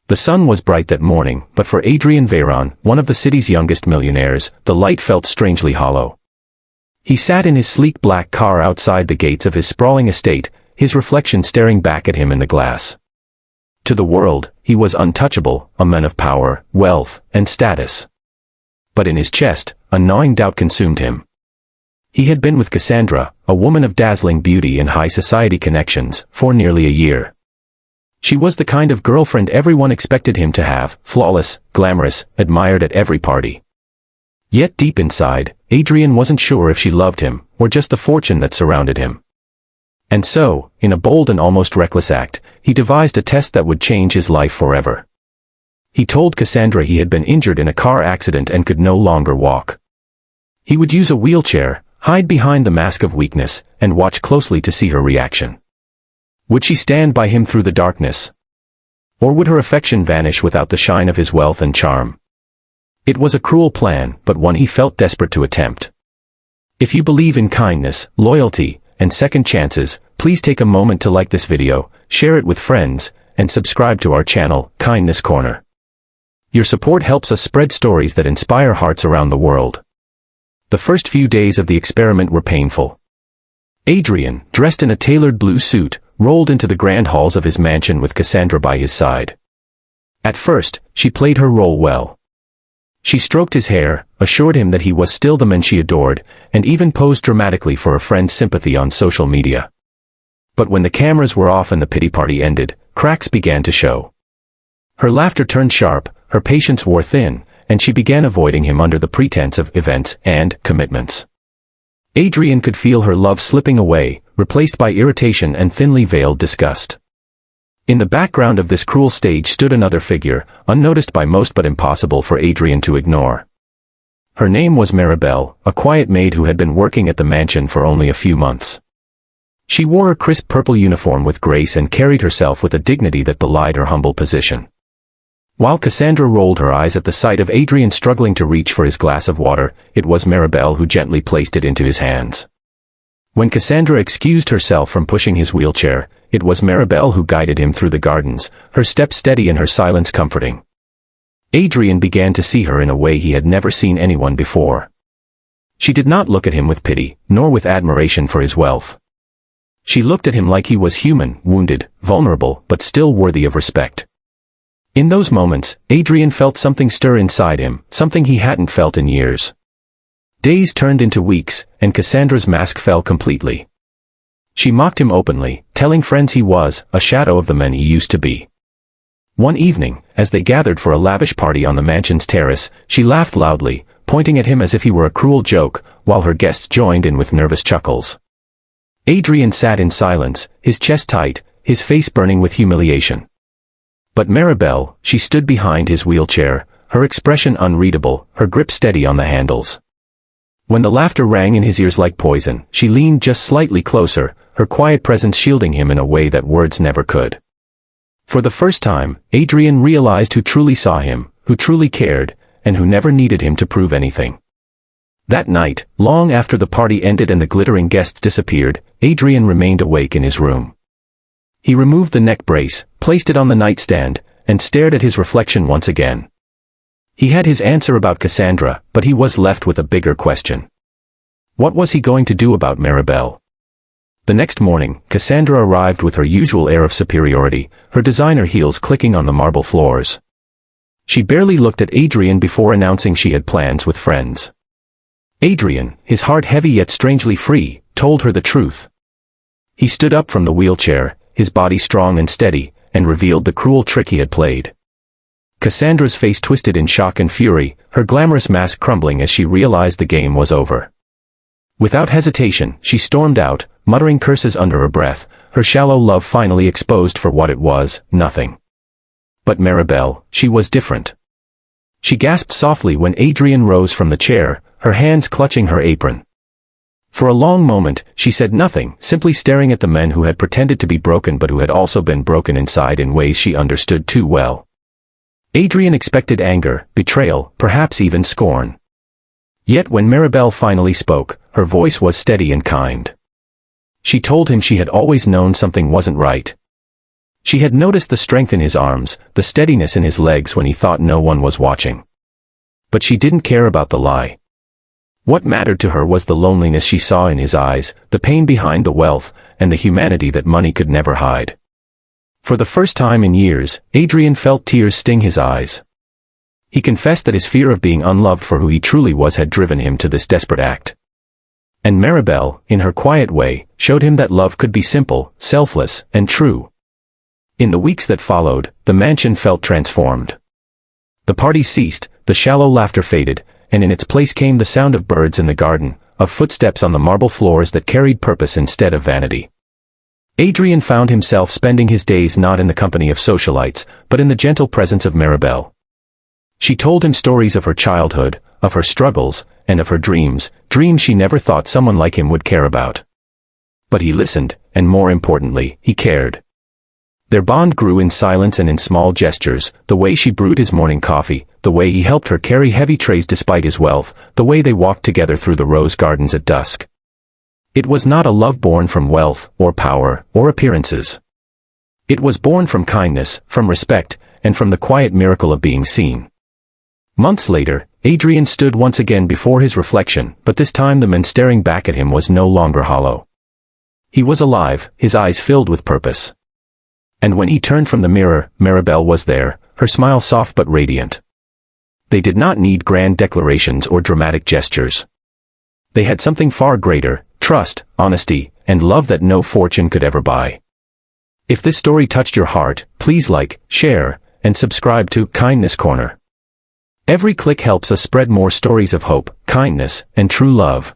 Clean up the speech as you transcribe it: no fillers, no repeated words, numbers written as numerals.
The sun was bright that morning, but for Adrien Veyron, one of the city's youngest millionaires, the light felt strangely hollow. He sat in his sleek black car outside the gates of his sprawling estate, his reflection staring back at him in the glass. To the world, he was untouchable, a man of power, wealth, and status. But in his chest, a gnawing doubt consumed him. He had been with Cassandra, a woman of dazzling beauty and high society connections, for nearly a year. She was the kind of girlfriend everyone expected him to have, flawless, glamorous, admired at every party. Yet deep inside, Adrien wasn't sure if she loved him, or just the fortune that surrounded him. And so, in a bold and almost reckless act, he devised a test that would change his life forever. He told Cassandra he had been injured in a car accident and could no longer walk. He would use a wheelchair, hide behind the mask of weakness, and watch closely to see her reaction. Would she stand by him through the darkness? Or would her affection vanish without the shine of his wealth and charm? It was a cruel plan, but one he felt desperate to attempt. If you believe in kindness, loyalty, and second chances, please take a moment to like this video, share it with friends, and subscribe to our channel, Kindness Corner. Your support helps us spread stories that inspire hearts around the world. The first few days of the experiment were painful. Adrien, dressed in a tailored blue suit, rolled into the grand halls of his mansion with Cassandra by his side. At first, she played her role well. She stroked his hair, assured him that he was still the man she adored, and even posed dramatically for a friend's sympathy on social media. But when the cameras were off and the pity party ended, cracks began to show. Her laughter turned sharp, her patience wore thin, and she began avoiding him under the pretense of events and commitments. Adrien could feel her love slipping away, replaced by irritation and thinly veiled disgust. In the background of this cruel stage stood another figure, unnoticed by most but impossible for Adrien to ignore. Her name was Maribel, a quiet maid who had been working at the mansion for only a few months. She wore a crisp purple uniform with grace and carried herself with a dignity that belied her humble position. While Cassandra rolled her eyes at the sight of Adrien struggling to reach for his glass of water, it was Maribel who gently placed it into his hands. When Cassandra excused herself from pushing his wheelchair, it was Maribel who guided him through the gardens, her step steady and her silence comforting. Adrien began to see her in a way he had never seen anyone before. She did not look at him with pity, nor with admiration for his wealth. She looked at him like he was human, wounded, vulnerable, but still worthy of respect. In those moments, Adrien felt something stir inside him, something he hadn't felt in years. Days turned into weeks, and Cassandra's mask fell completely. She mocked him openly, telling friends he was a shadow of the man he used to be. One evening, as they gathered for a lavish party on the mansion's terrace, she laughed loudly, pointing at him as if he were a cruel joke, while her guests joined in with nervous chuckles. Adrien sat in silence, his chest tight, his face burning with humiliation. But Maribel, she stood behind his wheelchair, her expression unreadable, her grip steady on the handles. When the laughter rang in his ears like poison, she leaned just slightly closer, her quiet presence shielding him in a way that words never could. For the first time, Adrien realized who truly saw him, who truly cared, and who never needed him to prove anything. That night, long after the party ended and the glittering guests disappeared, Adrien remained awake in his room. He removed the neck brace, placed it on the nightstand, and stared at his reflection once again. He had his answer about Cassandra, but he was left with a bigger question. What was he going to do about Maribel? The next morning, Cassandra arrived with her usual air of superiority, her designer heels clicking on the marble floors. She barely looked at Adrien before announcing she had plans with friends. Adrien, his heart heavy yet strangely free, told her the truth. He stood up from the wheelchair, his body strong and steady, and revealed the cruel trick he had played. Cassandra's face twisted in shock and fury, her glamorous mask crumbling as she realized the game was over. Without hesitation, she stormed out, muttering curses under her breath, her shallow love finally exposed for what it was, nothing. But Maribel, she was different. She gasped softly when Adrien rose from the chair, her hands clutching her apron. For a long moment, she said nothing, simply staring at the men who had pretended to be broken but who had also been broken inside in ways she understood too well. Adrien expected anger, betrayal, perhaps even scorn. Yet when Maribel finally spoke, her voice was steady and kind. She told him she had always known something wasn't right. She had noticed the strength in his arms, the steadiness in his legs when he thought no one was watching. But she didn't care about the lie. What mattered to her was the loneliness she saw in his eyes, the pain behind the wealth, and the humanity that money could never hide. For the first time in years, Adrian felt tears sting his eyes. He confessed that his fear of being unloved for who he truly was had driven him to this desperate act. And Maribel, in her quiet way, showed him that love could be simple, selfless, and true. In the weeks that followed, the mansion felt transformed. The party ceased, the shallow laughter faded, and in its place came the sound of birds in the garden, of footsteps on the marble floors that carried purpose instead of vanity. Adrian found himself spending his days not in the company of socialites, but in the gentle presence of Maribel. She told him stories of her childhood, of her struggles, and of her dreams, dreams she never thought someone like him would care about. But he listened, and more importantly, he cared. Their bond grew in silence and in small gestures, the way she brewed his morning coffee, the way he helped her carry heavy trays despite his wealth, the way they walked together through the rose gardens at dusk. It was not a love born from wealth, or power, or appearances. It was born from kindness, from respect, and from the quiet miracle of being seen. Months later, Adrian stood once again before his reflection, but this time the man staring back at him was no longer hollow. He was alive, his eyes filled with purpose. And when he turned from the mirror, Maribel was there, her smile soft but radiant. They did not need grand declarations or dramatic gestures. They had something far greater: trust, honesty, and love that no fortune could ever buy. If this story touched your heart, please like, share, and subscribe to Kindness Corner. Every click helps us spread more stories of hope, kindness, and true love.